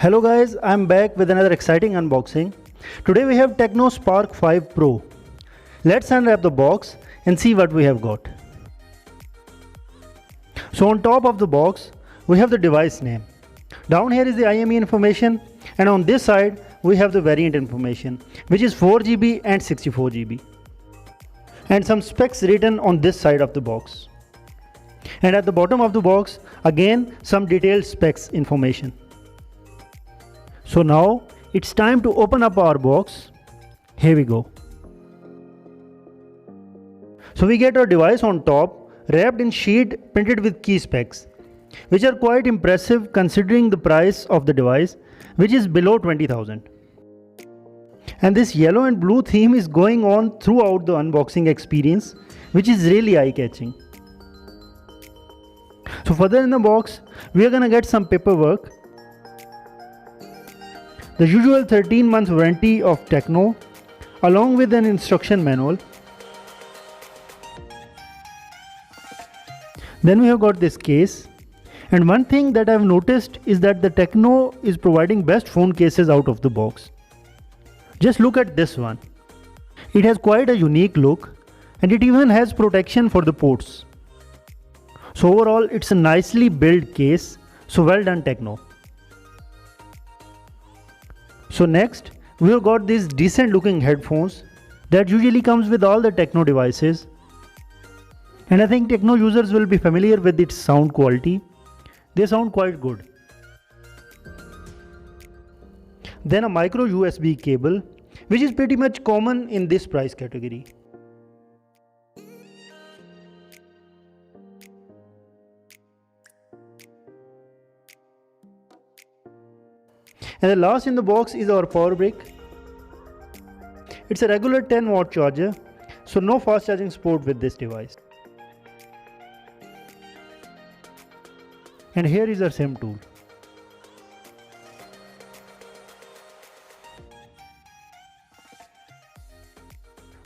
Hello guys, I'm back with another exciting unboxing. Today we have Tecno Spark 5 Pro. Let's unwrap the box and see what we have got. So on top of the box, we have the device name. Down here is the IMEI information, and on this side we have the variant information, which is 4GB and 64GB. And some specs written on this side of the box. And at the bottom of the box, again some detailed specs information. So now it's time to open up our box. Here we go. So we get our device on top, wrapped in sheet printed with key specs, which are quite impressive considering the price of the device, which is below 20,000. And this yellow and blue theme is going on throughout the unboxing experience, which is really eye-catching. So further in the box, we are gonna get some paperwork, the usual 13-month warranty of Tecno, along with an instruction manual. Then we have got this case, and one thing that I have noticed is that the Tecno is providing best phone cases out of the box. Just look at this one. It has quite a unique look, and it even has protection for the ports. So overall it's a nicely built case, so well done Tecno. So next we have got these decent looking headphones that usually comes with all the Tecno devices, and I think Tecno users will be familiar with its sound quality. They sound quite good. Then a micro USB cable, which is pretty much common in this price category. And the last in the box is our power brick. It's a regular 10-watt charger, so no fast charging support with this device. And here is our SIM tool.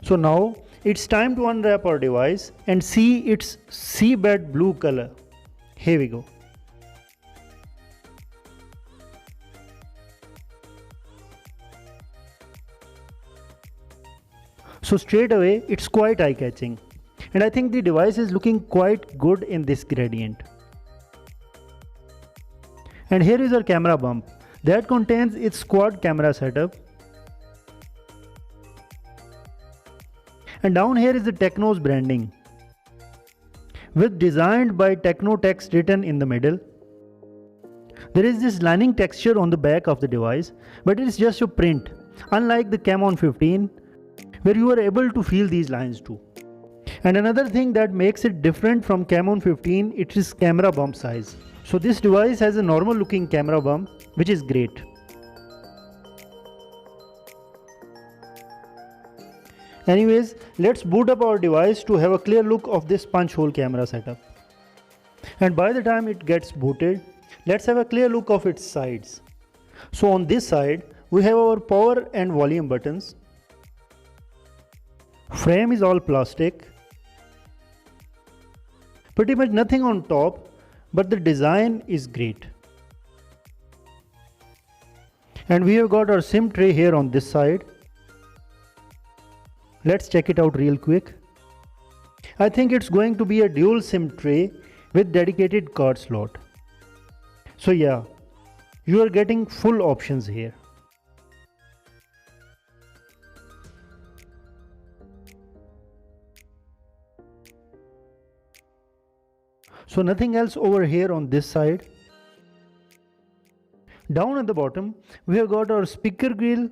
So now it's time to unwrap our device and see its seabed blue color. Here we go. So straight away it's quite eye-catching, and I think the device is looking quite good in this gradient. And here is our camera bump that contains its quad camera setup. And down here is the Tecno's branding, with designed by Tecno text written in the middle. There is this lining texture on the back of the device, but it is just a print, unlike the Camon 15, where you are able to feel these lines too. And another thing that makes it different from Camon 15, it is camera bump size. So this device has a normal looking camera bump, which is great. Anyways, let's boot up our device to have a clear look of this punch hole camera setup. And by the time it gets booted, let's have a clear look of its sides. So on this side, we have our power and volume buttons. Frame is all plastic. Pretty much nothing on top, but the design is great. And we have got our SIM tray here on this side. Let's check it out real quick. I think it's going to be a dual SIM tray with dedicated card slot. So yeah, you are getting full options here. So nothing else over here on this side. Down at the bottom, we have got our speaker grill,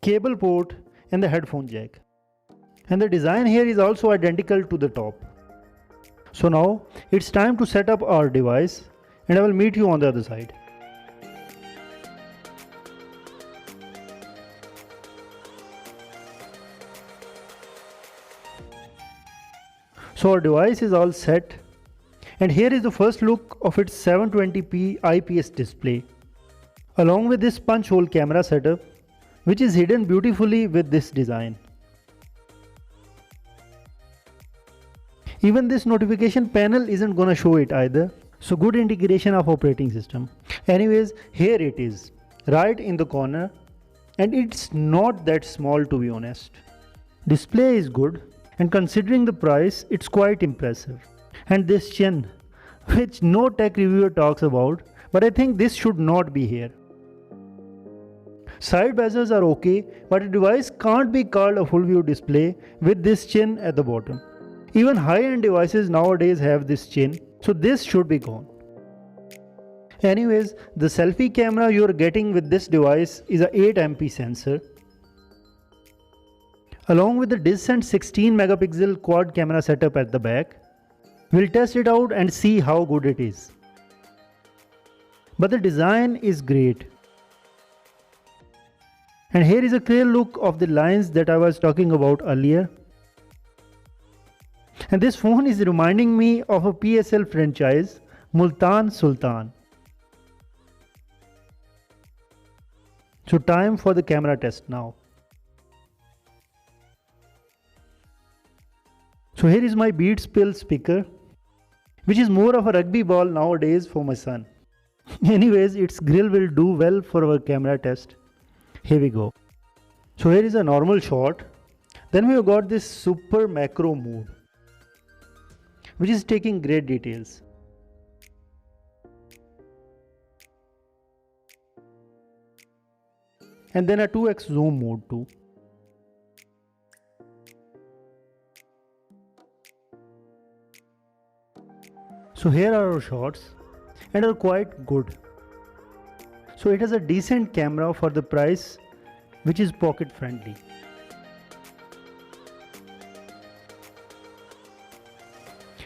cable port, and the headphone jack. And the design here is also identical to the top. So now it's time to set up our device, and I will meet you on the other side. So our device is all set. And here is the first look of its 720p IPS display, along with this punch hole camera setup, which is hidden beautifully with this design. Even this notification panel isn't gonna show it either, so good integration of operating system. Anyways, here it is. right in the corner, and it's not that small to be honest. Display is good, and considering the price, it's quite impressive. And this chin, which no tech reviewer talks about, but I think this should not be here. Side bezels are okay, but a device can't be called a full view display with this chin at the bottom. Even high-end devices nowadays have this chin, so this should be gone. Anyways, the selfie camera you are getting with this device is a 8MP sensor, along with the decent 16 megapixel quad camera setup at the back. We'll test it out and see how good it is. But the design is great. And here is a clear look of the lines that I was talking about earlier. And this phone is reminding me of a PSL franchise, Multan Sultan. So time for the camera test now. So here is my Beats Pill speaker, which is more of a rugby ball nowadays for my son. Anyways, its grill will do well for our camera test. Here we go. So here is a normal shot. Then we have got this super macro mode, which is taking great details. And then a 2x zoom mode too. So here are our shots, and are quite good. So it has a decent camera for the price, which is pocket friendly.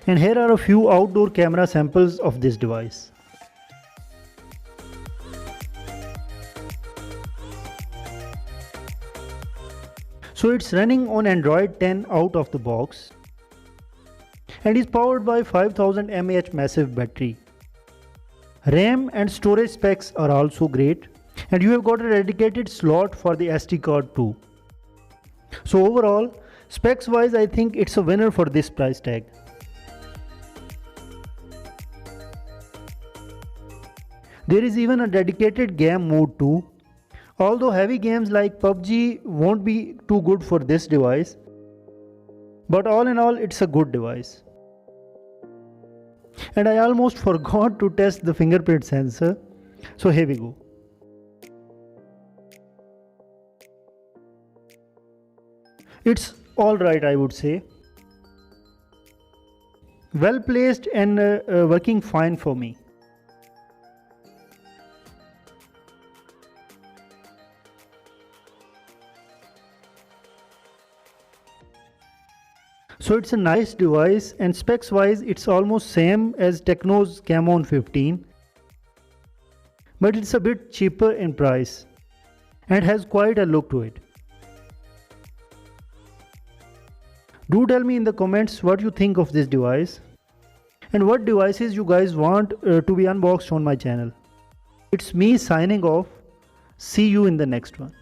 And here are a few outdoor camera samples of this device. So it's running on Android 10 out of the box and is powered by 5000 mAh massive battery. RAM and storage specs are also great, and you have got a dedicated slot for the SD card too. So overall, specs wise, I think it's a winner for this price tag. There is even a dedicated game mode too. Although heavy games like PUBG won't be too good for this device, but all in all, it's a good device. And I almost forgot to test the fingerprint sensor, so here we go. It's alright, I would say. Well placed and working fine for me. So it's a nice device, and specs wise it's almost same as Tecno's Camon 15, but it's a bit cheaper in price and has quite a look to it. Do tell me in the comments what you think of this device and what devices you guys want to be unboxed on my channel. It's me signing off. See you in the next one.